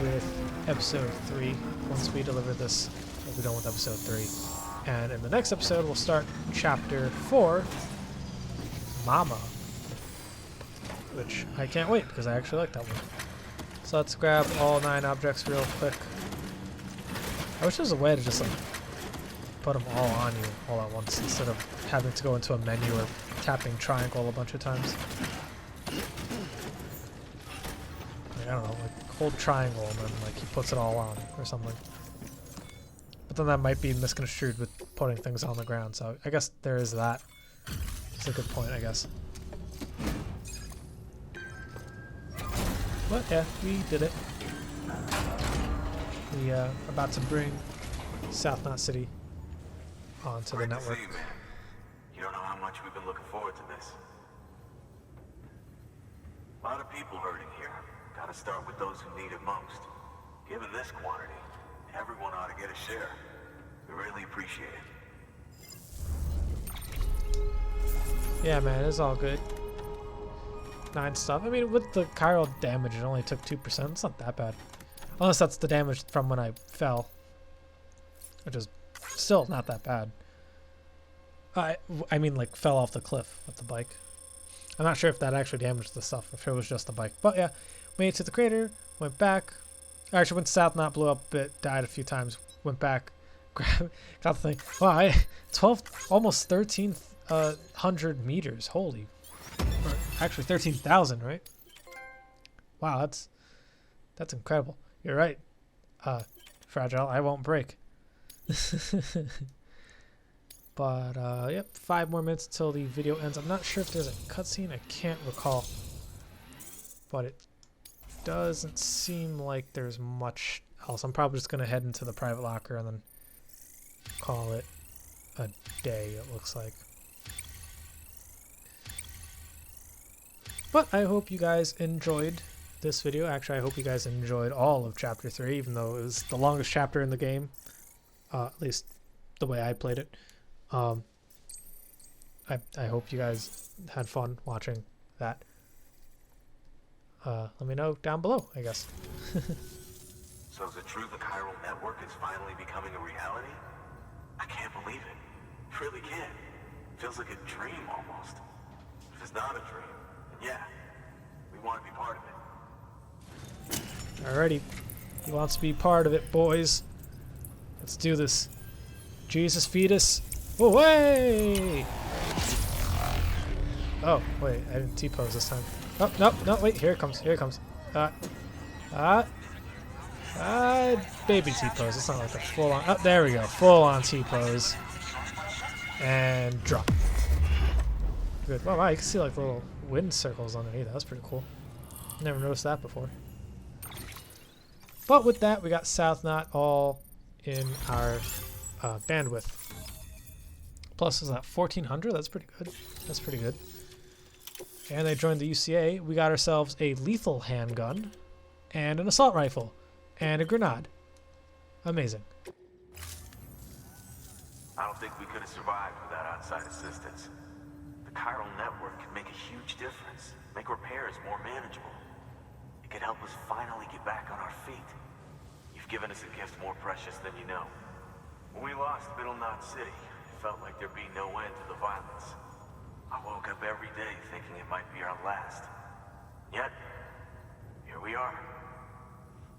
with episode 3. Once we deliver this, we'll be done with episode 3. And in the next episode, we'll start chapter 4, Mama. Which I can't wait, because I actually like that one. So let's grab all 9 objects real quick. I wish there was a way to just like put them all on you all at once, instead of having to go into a menu or tapping triangle a bunch of times. Like, I don't know, like hold triangle and then like he puts it all on or something. But then that might be misconstrued with putting things on the ground, so I guess there is that. It's a good point, I guess. But yeah, we did it. We are about to bring South Knot City onto the network. You don't know how much we've been looking forward to this. A lot of people hurting here. Gotta start with those who need it most. Given this quantity, everyone ought to get a share. We really appreciate it. Yeah, man, it's all good. 9 stuff. I mean, with the chiral damage, it only took 2%. It's not that bad. Unless that's the damage from when I fell. Which is still not that bad. I mean, like, fell off the cliff with the bike. I'm not sure if that actually damaged the stuff, if it was just the bike. But yeah, made it to the crater, went back. I actually went south, not blew up a bit, died a few times, went back, got the thing. Wow, 12, almost 1,300 meters. Holy. Or actually 13,000, right? Wow, that's incredible. You're right. Fragile, I won't break. But yep, 5 more minutes until the video ends. I'm not sure if there's a cutscene. I can't recall. But it doesn't seem like there's much else. I'm probably just gonna head into the private locker and then call it a day, it looks like. But I hope you guys enjoyed this video. Actually, I hope you guys enjoyed all of Chapter 3, even though it was the longest chapter in the game. At least the way I played it. I hope you guys had fun watching that. Let me know down below, I guess. So is it true the chiral network is finally becoming a reality? I can't believe it. It really can't. It feels like a dream almost. If it's not a dream, yeah, we want to be part of it. Alrighty. He wants to be part of it, boys. Let's do this. Jesus fetus. Away! Oh, wait, I didn't T-pose this time. Oh, no, wait, here it comes, here it comes. Baby T-pose. It's not like a full-on. Oh, there we go. Full-on T-pose. And drop. Good. Wow, you can see like little wind circles underneath. That's pretty cool. Never noticed that before. But with that, we got South Knot all in our bandwidth. Plus, is that 1400? That's pretty good. That's pretty good. And I joined the UCA. We got ourselves a lethal handgun, and an assault rifle, and a grenade. Amazing. I don't think we could have survived without outside assistance. The chiral network can make a huge difference, make repairs more manageable. It could help us finally get back on our feet. You've given us a gift more precious than you know. When we lost Middle Knot City, it felt like there'd be no end to the violence. I woke up every day thinking it might be our last. Yet, here we are.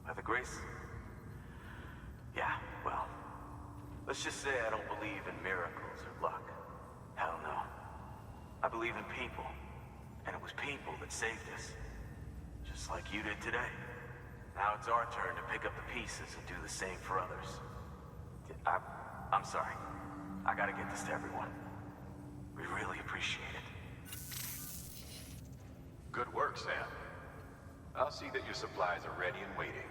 By the grace... Yeah, well, let's just say I don't believe in miracles or luck. Hell no. I believe in people, and it was people that saved us. Just like you did today. Now it's our turn to pick up the pieces and do the same for others. I'm sorry. I gotta get this to everyone. We really appreciate it. Good work, Sam. I'll see that your supplies are ready and waiting.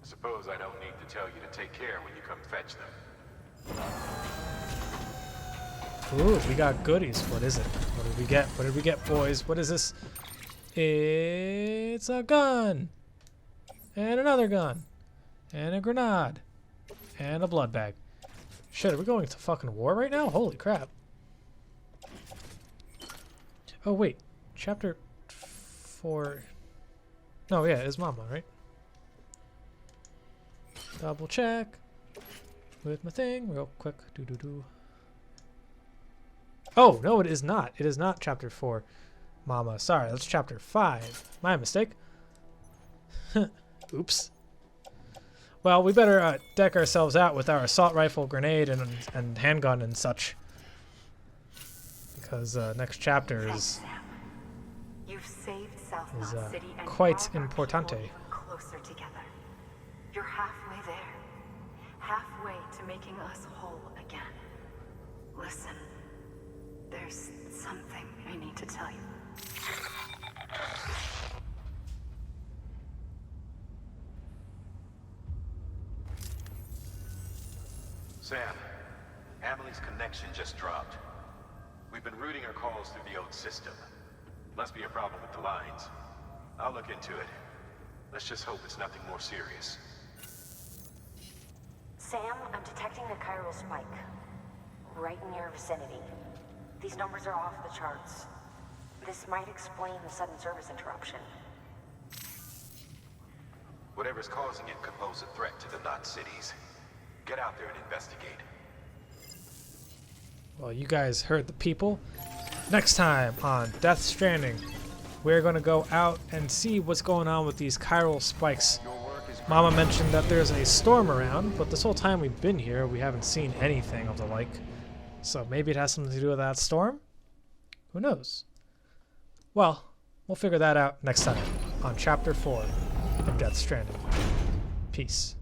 I suppose I don't need to tell you to take care when you come fetch them. Ooh, we got goodies. What is it? What did we get? What did we get, boys? What is this? It's a gun. And another gun. And a grenade. And a blood bag. Shit, are we going to fucking war right now? Holy crap. Oh, wait. Chapter 4. No, yeah, it's Mama, right? Double check with my thing real quick. Oh, no, it is not. It is not chapter 4, Mama. Sorry, that's chapter 5. My mistake. Oops. Well, we better deck ourselves out with our assault rifle, grenade, and handgun and such. Because next chapter is You've saved South Knot City and quite brought our importante. people even closer together. You're halfway there. Halfway to making us whole again. Listen, there's something I need to tell you. Sam, Emily's connection just dropped. We've been routing her calls through the old system. Must be a problem with the lines. I'll look into it. Let's just hope it's nothing more serious. Sam, I'm detecting a chiral spike. Right in your vicinity. These numbers are off the charts. This might explain the sudden service interruption. Whatever's causing it could pose a threat to the Knot cities. Get out there and investigate. Well, you guys heard the people. Next time on Death Stranding, we're going to go out and see what's going on with these chiral spikes. Mama mentioned that there's a storm around, but this whole time we've been here, we haven't seen anything of the like. So maybe it has something to do with that storm? Who knows? Well, we'll figure that out next time on Chapter 4 of Death Stranding. Peace.